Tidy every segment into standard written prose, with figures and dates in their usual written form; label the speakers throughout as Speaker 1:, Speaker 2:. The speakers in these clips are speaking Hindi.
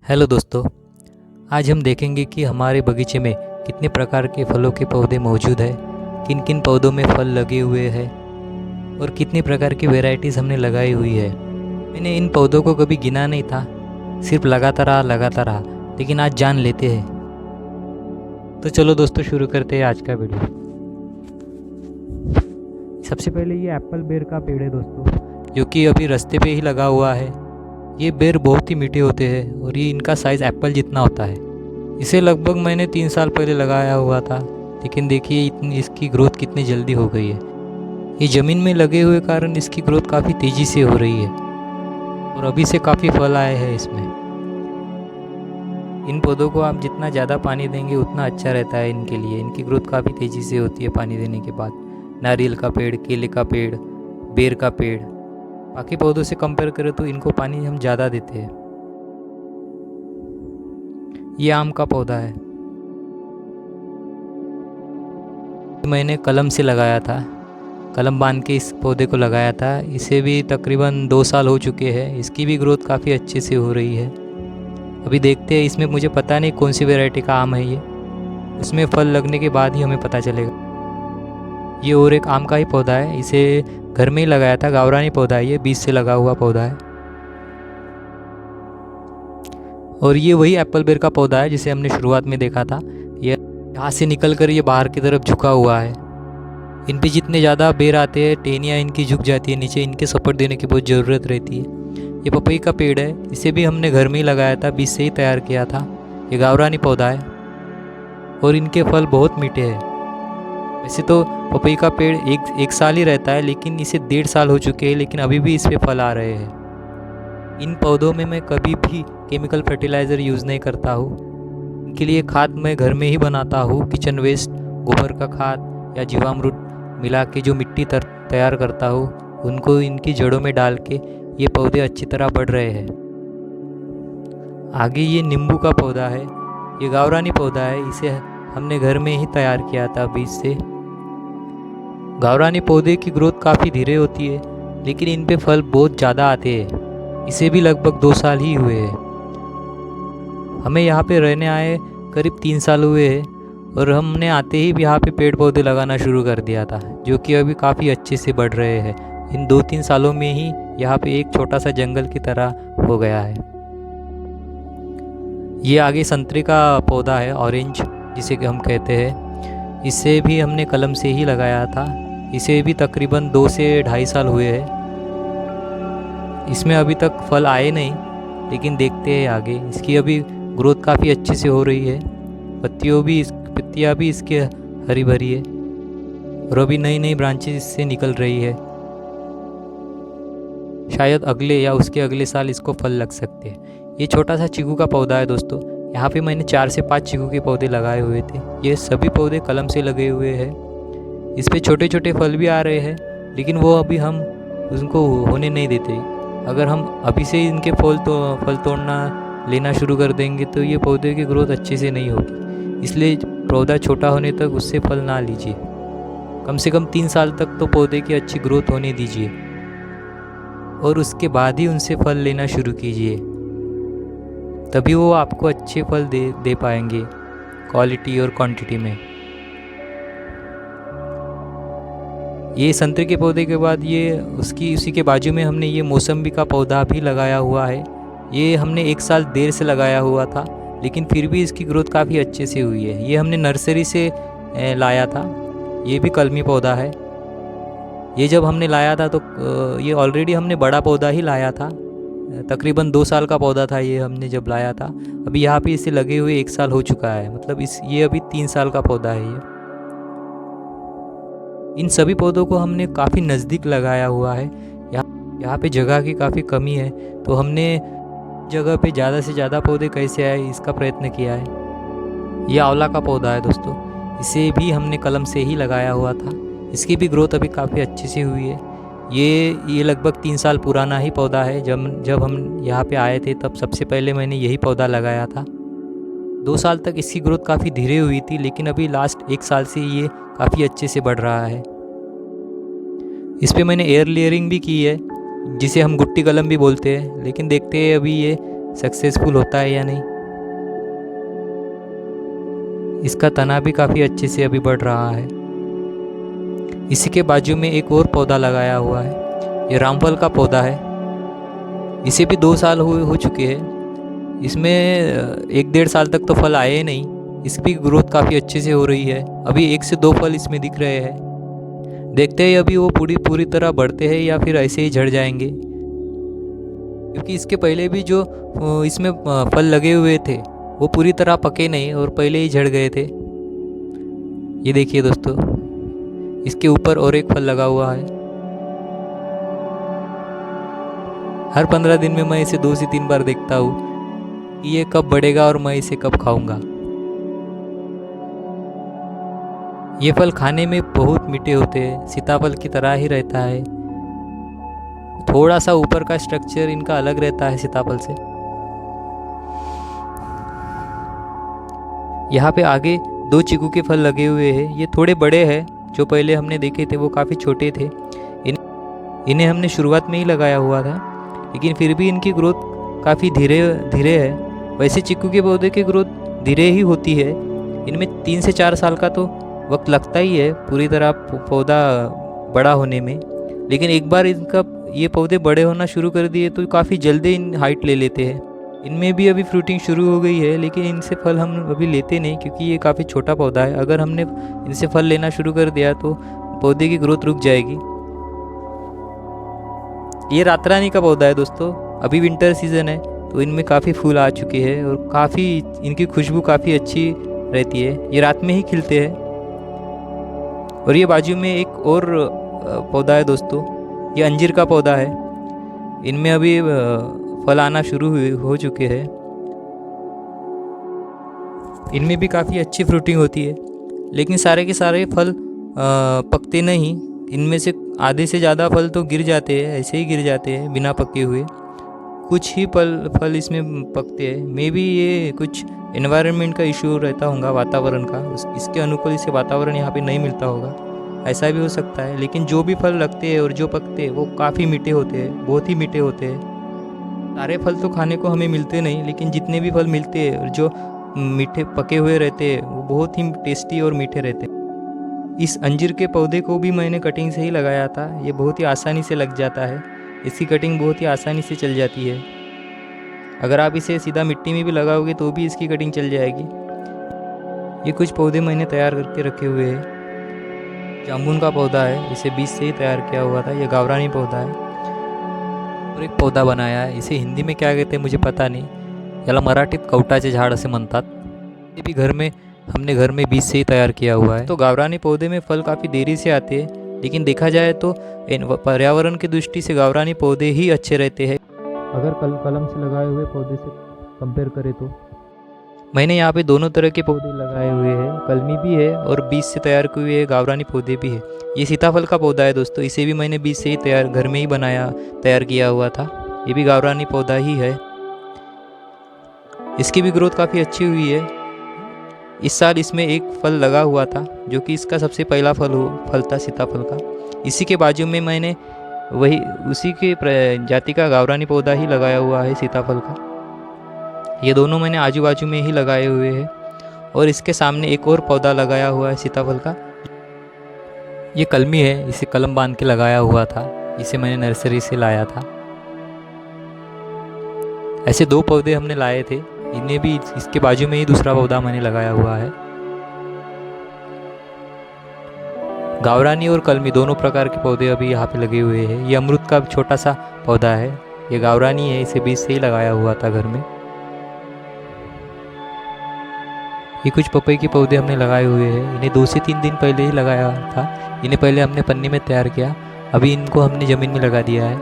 Speaker 1: हेलो दोस्तों, आज हम देखेंगे कि हमारे बगीचे में कितने प्रकार के फलों के पौधे मौजूद हैं, किन किन पौधों में फल लगे हुए हैं और कितनी प्रकार की वैरायटीज़ हमने लगाई हुई है। मैंने इन पौधों को कभी गिना नहीं था, सिर्फ लगाता रहा, लेकिन आज जान लेते हैं। तो चलो दोस्तों, शुरू करते हैं आज का वीडियो। सबसे पहले ये एप्पल बेर का पेड़ है दोस्तों, जो कि अभी रास्ते पे ही लगा हुआ है। ये बेर बहुत ही मीठे होते हैं और ये इनका साइज़ एप्पल जितना होता है। इसे लगभग मैंने 3 साल पहले लगाया हुआ था, लेकिन देखिए इतनी इसकी ग्रोथ कितनी जल्दी हो गई है। ये ज़मीन में लगे हुए कारण इसकी ग्रोथ काफ़ी तेज़ी से हो रही है और अभी से काफ़ी फल आए हैं इसमें। इन पौधों को आप जितना ज़्यादा पानी देंगे उतना अच्छा रहता है इनके लिए। इनकी ग्रोथ काफ़ी तेज़ी से होती है पानी देने के बाद। नारियल का पेड़, केले का पेड़, बेर का पेड़, बाकी पौधों से कंपेयर करें तो इनको पानी हम ज़्यादा देते हैं। ये आम का पौधा है, मैंने कलम से लगाया था, कलम बांध के इस पौधे को लगाया था। इसे भी तकरीबन 2 साल हो चुके हैं। इसकी भी ग्रोथ काफ़ी अच्छे से हो रही है। अभी देखते हैं, इसमें मुझे पता नहीं कौन सी वैरायटी का आम है ये, उसमें फल लगने के बाद ही हमें पता चलेगा। ये और एक आम का ही पौधा है, इसे घर में ही लगाया था, गावरानी पौधा है, ये बीज से लगा हुआ पौधा है। और ये वही एप्पल बेर का पौधा है जिसे हमने शुरुआत में देखा था। ये यहाँ से निकल कर ये बाहर की तरफ झुका हुआ है। इन पे जितने ज़्यादा बेर आते हैं, टहनियाँ इनकी झुक जाती है नीचे, इनके सपोर्ट देने की बहुत ज़रूरत रहती है। ये पपई का पेड़ है, इसे भी हमने घर में ही लगाया था, बीज से ही तैयार किया था। ये गावरानी पौधा है और इनके फल बहुत मीठे हैं। वैसे तो पपई का पेड़ एक साल ही रहता है, लेकिन इसे 1.5 साल हो चुके हैं, लेकिन अभी भी इस पे फल आ रहे हैं। इन पौधों में मैं कभी भी केमिकल फर्टिलाइज़र यूज़ नहीं करता हूँ। इनके लिए खाद मैं घर में ही बनाता हूँ। किचन वेस्ट, गोबर का खाद या जीवामृत मिला के जो मिट्टी तैयार करता हूँ, उनको इनकी जड़ों में डाल के ये पौधे अच्छी तरह बढ़ रहे हैं। आगे ये नींबू का पौधा है, ये गावरानी पौधा है, इसे हमने घर में ही तैयार किया था बीज से। गावरानी पौधे की ग्रोथ काफ़ी धीरे होती है, लेकिन इन पे फल बहुत ज़्यादा आते हैं। इसे भी लगभग 2 साल ही हुए हैं। हमें यहाँ पे रहने आए करीब 3 साल हुए हैं और हमने आते ही भी यहाँ पे पेड़ पौधे लगाना शुरू कर दिया था, जो कि अभी काफ़ी अच्छे से बढ़ रहे हैं। इन 2-3 सालों में ही यहाँ पे एक छोटा सा जंगल की तरह हो गया है। ये आगे संतरे का पौधा है, ऑरेंज जिसे कि हम कहते हैं। इसे भी हमने कलम से ही लगाया था। इसे भी तकरीबन 2 से 2.5 साल हुए हैं। इसमें अभी तक फल आए नहीं, लेकिन देखते हैं आगे। इसकी अभी ग्रोथ काफ़ी अच्छे से हो रही है। पत्तियाँ भी इसके हरी भरी है और अभी नई नई ब्रांचेस इससे निकल रही है। शायद अगले या उसके अगले साल इसको फल लग सकते हैं। ये छोटा सा चीकू का पौधा है दोस्तों। यहाँ पे मैंने 4 से 5 चीकू के पौधे लगाए हुए थे। ये सभी पौधे कलम से लगे हुए हैं। इस पे छोटे छोटे फल भी आ रहे हैं, लेकिन वो अभी हम उनको होने नहीं देते। अगर हम अभी से इनके फल तोड़ना लेना शुरू कर देंगे तो ये पौधे की ग्रोथ अच्छे से नहीं होगी। इसलिए पौधा छोटा होने तक उससे फल ना लीजिए। कम से कम 3 साल तक तो पौधे की अच्छी ग्रोथ होने दीजिए और उसके बाद ही उनसे फल लेना शुरू कीजिए। तभी वो आपको अच्छे फल दे पाएंगे, क्वालिटी और क्वांटिटी में। ये संतरे के पौधे के बाद ये उसी के बाजू में हमने ये मौसम्बी का पौधा भी लगाया हुआ है। ये हमने 1 साल देर से लगाया हुआ था, लेकिन फिर भी इसकी ग्रोथ काफ़ी अच्छे से हुई है। ये हमने नर्सरी से लाया था। ये भी कलमी पौधा है। ये जब हमने लाया था तो ये ऑलरेडी हमने बड़ा पौधा ही लाया था। तकरीबन 2 साल का पौधा था ये हमने जब लाया था। अभी यहाँ पे इसे लगे हुए 1 साल हो चुका है, मतलब ये अभी 3 साल का पौधा है ये। इन सभी पौधों को हमने काफ़ी नज़दीक लगाया हुआ है। यहाँ पे जगह की काफ़ी कमी है, तो हमने जगह पे ज़्यादा से ज़्यादा पौधे कैसे आए इसका प्रयत्न किया है। ये आंवला का पौधा है दोस्तों। इसे भी हमने कलम से ही लगाया हुआ था। इसकी भी ग्रोथ अभी काफ़ी अच्छी सी हुई है। ये लगभग 3 साल पुराना ही पौधा है। जब हम यहाँ पे आए थे तब सबसे पहले मैंने यही पौधा लगाया था। 2 साल तक इसकी ग्रोथ काफ़ी धीरे हुई थी, लेकिन अभी लास्ट 1 साल से ये काफ़ी अच्छे से बढ़ रहा है। इस पे मैंने एयर लेयरिंग भी की है, जिसे हम गुट्टी कलम भी बोलते हैं, लेकिन देखते हैं अभी ये सक्सेसफुल होता है या नहीं। इसका तना भी काफ़ी अच्छे से अभी बढ़ रहा है। इसी के बाजू में एक और पौधा लगाया हुआ है, ये रामफल का पौधा है। इसे भी 2 साल हो चुके हैं। इसमें 1-1.5 साल तक तो फल आए ही नहीं। इसकी ग्रोथ काफ़ी अच्छे से हो रही है। अभी 1 से 2 फल इसमें दिख रहे हैं। देखते हैं अभी वो पूरी तरह बढ़ते हैं या फिर ऐसे ही झड़ जाएंगे, क्योंकि इसके पहले भी जो इसमें फल लगे हुए थे वो पूरी तरह पके नहीं और पहले ही झड़ गए थे। ये देखिए दोस्तों, इसके ऊपर और एक फल लगा हुआ है। हर 15 दिन में मैं इसे 2 से 3 बार देखता हूँ कि ये कब बढ़ेगा और मैं इसे कब खाऊंगा। ये फल खाने में बहुत मीठे होते हैं, सीताफल की तरह ही रहता है। थोड़ा सा ऊपर का स्ट्रक्चर इनका अलग रहता है सीताफल से। यहाँ पे आगे 2 चीकू के फल लगे हुए हैं। ये थोड़े बड़े हैं, जो पहले हमने देखे थे वो काफ़ी छोटे थे। इन्हें हमने शुरुआत में ही लगाया हुआ था, लेकिन फिर भी इनकी ग्रोथ काफ़ी धीरे धीरे है। वैसे चीकू के पौधे की ग्रोथ धीरे ही होती है। इनमें 3 से 4 साल का तो वक्त लगता ही है पूरी तरह पौधा बड़ा होने में, लेकिन एक बार इनका ये पौधे बड़े होना शुरू कर दिए तो काफ़ी जल्दी इन हाइट ले लेते हैं। इनमें भी अभी फ्रूटिंग शुरू हो गई है, लेकिन इनसे फल हम अभी लेते नहीं क्योंकि ये काफ़ी छोटा पौधा है। अगर हमने इनसे फल लेना शुरू कर दिया तो पौधे की ग्रोथ रुक जाएगी। ये रात रानी का पौधा है दोस्तों। अभी विंटर सीजन है तो इनमें काफ़ी फूल आ चुके हैं और काफ़ी इनकी खुशबू काफ़ी अच्छी रहती है। ये रात में ही खिलते हैं। और ये बाजू में एक और पौधा है दोस्तों, ये अंजीर का पौधा है। इनमें अभी फल आना शुरू हो चुके हैं। इनमें भी काफ़ी अच्छी फ्रूटिंग होती है, लेकिन सारे के सारे फल पकते नहीं। इनमें से आधे से ज़्यादा फल तो गिर जाते हैं, ऐसे ही गिर जाते हैं बिना पके हुए। कुछ ही फल इसमें पकते हैं। मे बी ये कुछ एनवायरनमेंट का इशू रहता होगा, वातावरण का। इसके अनुकूल इसे वातावरण यहाँ पे नहीं मिलता होगा, ऐसा भी हो सकता है। लेकिन जो भी फल लगते हैं और जो पकते हैं वो काफ़ी मीठे होते हैं, बहुत ही मीठे होते हैं। सारे फल तो खाने को हमें मिलते नहीं, लेकिन जितने भी फल मिलते हैं और जो मीठे पके हुए रहते हैं वो बहुत ही टेस्टी और मीठे रहते हैं। इस अंजीर के पौधे को भी मैंने कटिंग से ही लगाया था। ये बहुत ही आसानी से लग जाता है। इसकी कटिंग बहुत ही आसानी से चल जाती है। अगर आप इसे सीधा मिट्टी में भी लगाओगे तो भी इसकी कटिंग चल जाएगी। ये कुछ पौधे मैंने तैयार करके रखे हुए हैं। जामुन का पौधा है, इसे बीज से ही तैयार किया हुआ था। ये गावरानी पौधा है। और एक पौधा बनाया है, इसे हिंदी में क्या कहते हैं मुझे पता नहीं। याला मराठीत कवटाचे झाड असे म्हणतात। ये भी हमने घर में बीज से ही तैयार किया हुआ है। तो गावरानी पौधे में फल काफ़ी देरी से आते हैं, लेकिन देखा जाए तो पर्यावरण की दृष्टि से गावरानी पौधे ही अच्छे रहते हैं अगर कलम से लगाए हुए पौधे से कंपेयर करें तो। मैंने यहाँ पे दोनों तरह के पौधे लगाए हुए हैं, कलमी भी है और बीज से तैयार किए हुए गावरानी पौधे भी है। ये सीताफल का पौधा है दोस्तों, इसे भी मैंने बीज से ही घर में ही तैयार किया हुआ था। ये भी गावरानी पौधा ही है। इसकी भी ग्रोथ काफ़ी अच्छी हुई है। इस साल इसमें एक फल लगा हुआ था, जो कि इसका सबसे पहला फल था सीताफल का। इसी के बाजू में मैंने उसी के जाति का गावरानी पौधा ही लगाया हुआ है सीताफल का। ये दोनों मैंने आजू बाजू में ही लगाए हुए हैं। और इसके सामने एक और पौधा लगाया हुआ है सीताफल का। ये कलमी है, इसे कलम बांध के लगाया हुआ था। इसे मैंने नर्सरी से लाया था। ऐसे 2 पौधे हमने लाए थे। इन्हें भी इसके बाजू में ही दूसरा पौधा मैंने लगाया हुआ है। गावरानी और कलमी दोनों प्रकार के पौधे अभी यहाँ पे लगे हुए हैं। ये अमरूद का छोटा सा पौधा है, ये गावरानी है, इसे बीज से ही लगाया हुआ था घर में। ये कुछ पपई के पौधे हमने लगाए हुए हैं। इन्हें 2 से 3 दिन पहले ही लगाया था। इन्हें पहले हमने पन्नी में तैयार किया, अभी इनको हमने ज़मीन में लगा दिया है।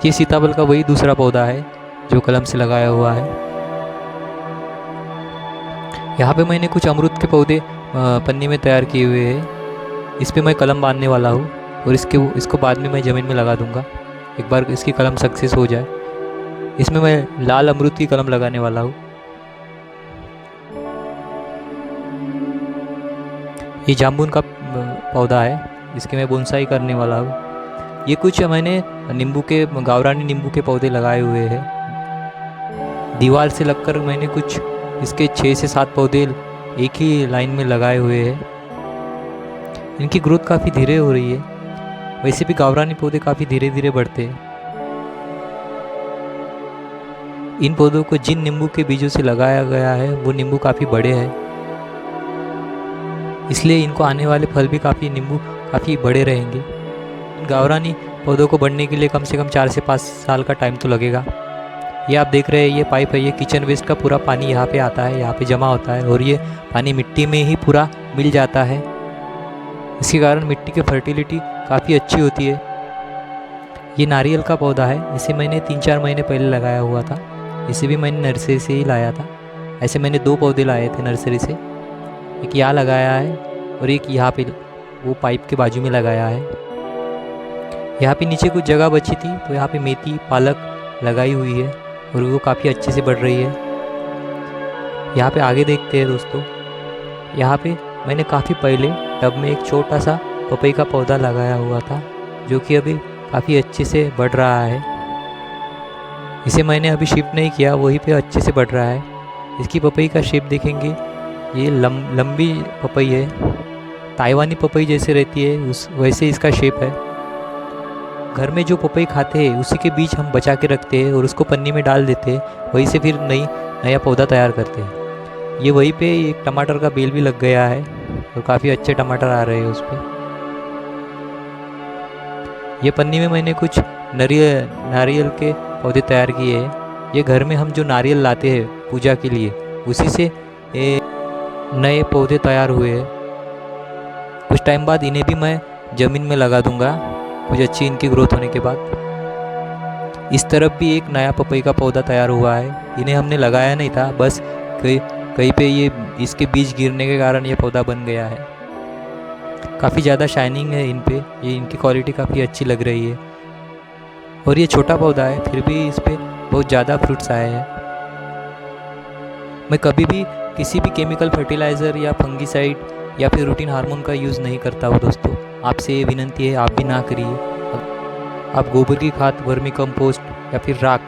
Speaker 1: ये सीताफल का वही दूसरा पौधा है जो कलम से लगाया हुआ है। यहाँ पे मैंने कुछ अमरूद के पौधे पन्नी में तैयार किए हुए हैं। इस पर मैं कलम बांधने वाला हूँ और इसको बाद में मैं ज़मीन में लगा दूँगा, एक बार इसकी कलम सक्सेस हो जाए। इसमें मैं लाल अमरूद की कलम लगाने वाला हूँ। ये जामुन का पौधा है, इसके मैं बोनसाई करने वाला हूँ। ये कुछ मैंने गावरानी नींबू के पौधे लगाए हुए हैं। दीवार से लगकर मैंने कुछ इसके 6 से 7 पौधे एक ही लाइन में लगाए हुए हैं। इनकी ग्रोथ काफ़ी धीरे हो रही है। वैसे भी गावरानी पौधे काफ़ी धीरे धीरे बढ़ते हैं। इन पौधों को जिन नींबू के बीजों से लगाया गया है वो नींबू काफ़ी बड़े हैं, इसलिए इनको आने वाले फल भी नींबू काफ़ी बड़े रहेंगे। इन गावरानी पौधों को बढ़ने के लिए कम से कम 4 से 5 साल का टाइम तो लगेगा। ये आप देख रहे हैं, ये पाइप है, ये किचन वेस्ट का पूरा पानी यहाँ पे आता है, यहाँ पे जमा होता है और ये पानी मिट्टी में ही पूरा मिल जाता है। इसके कारण मिट्टी की फर्टिलिटी काफ़ी अच्छी होती है। ये नारियल का पौधा है, इसे मैंने 3-4 महीने पहले लगाया हुआ था। इसे भी मैंने नर्सरी से ही लाया था। ऐसे मैंने 2 पौधे लाए थे नर्सरी से, एक यहाँ लगाया है और एक यहाँ पे वो पाइप के बाजू में लगाया है। यहाँ पे नीचे कुछ जगह बची थी तो यहाँ पे मेथी पालक लगाई हुई है और वो काफ़ी अच्छे से बढ़ रही है। यहाँ पे आगे देखते हैं दोस्तों, यहाँ पे मैंने काफ़ी पहले टब में एक छोटा सा पपई का पौधा लगाया हुआ था जो कि अभी काफ़ी अच्छे से बढ़ रहा है। इसे मैंने अभी शिफ्ट नहीं किया, वहीं पे अच्छे से बढ़ रहा है। इसकी पपई का शेप देखेंगे, ये लंबी पपई है, ताइवानी पपई जैसे रहती है उस वैसे इसका शेप है। घर में जो पपई खाते हैं उसी के बीज हम बचा के रखते हैं और उसको पन्नी में डाल देते हैं, वहीं से फिर नया पौधा तैयार करते हैं। ये वहीं पे एक टमाटर का बेल भी लग गया है और काफ़ी अच्छे टमाटर आ रहे हैं उस पर। ये पन्नी में मैंने कुछ नारियल के पौधे तैयार किए हैं। ये घर में हम जो नारियल लाते हैं पूजा के लिए, उसी से नए पौधे तैयार हुए हैं। कुछ टाइम बाद इन्हें भी मैं ज़मीन में लगा दूंगा, कुछ अच्छी इनकी ग्रोथ होने के बाद। इस तरफ भी एक नया पपई का पौधा तैयार हुआ है। इन्हें हमने लगाया नहीं था, बस कहीं पे ये इसके बीज गिरने के कारण ये पौधा बन गया है। काफ़ी ज़्यादा शाइनिंग है इन पे, ये इनकी क्वालिटी काफ़ी अच्छी लग रही है। और ये छोटा पौधा है फिर भी इस पर बहुत ज़्यादा फ्रूट्स आए हैं। मैं कभी भी किसी भी केमिकल फर्टिलाइज़र या फंगीसाइड या फिर रूटीन हार्मोन का यूज़ नहीं करता हूँ दोस्तों। आपसे ये विनंती है, आप भी ना करिए। आप गोबर की खाद, वर्मी कंपोस्ट या फिर राख,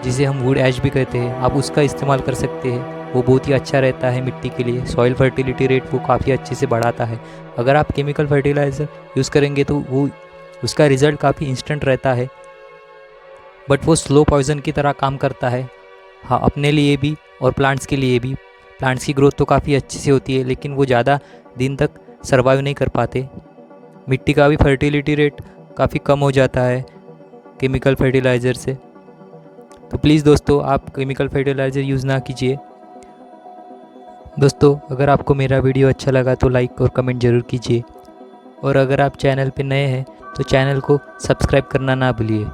Speaker 1: जिसे हम वुड ऐश भी कहते हैं, आप उसका इस्तेमाल कर सकते हैं। वो बहुत ही अच्छा रहता है मिट्टी के लिए। सॉइल फर्टिलिटी रेट वो काफ़ी अच्छे से बढ़ाता है। अगर आप केमिकल फर्टिलाइज़र यूज़ करेंगे तो वो उसका रिज़ल्ट काफ़ी इंस्टेंट रहता है, बट वो स्लो पॉइजन की तरह काम करता है। हाँ, अपने लिए भी और प्लांट्स के लिए भी। प्लांट्स की ग्रोथ तो काफ़ी अच्छी से होती है, लेकिन वो ज़्यादा दिन तक सर्वाइव नहीं कर पाते। मिट्टी का भी फर्टिलिटी रेट काफ़ी कम हो जाता है केमिकल फर्टिलाइज़र से। तो प्लीज़ दोस्तों, आप केमिकल फर्टिलाइज़र यूज़ ना कीजिए। दोस्तों, अगर आपको मेरा वीडियो अच्छा लगा तो लाइक और कमेंट ज़रूर कीजिए, और अगर आप चैनल पर नए हैं तो चैनल को सब्सक्राइब करना ना भूलिए।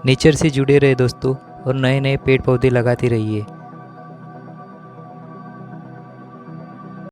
Speaker 1: नेचर से जुड़े रहे दोस्तों, और नए नए पेड़ पौधे लगाते रहिए।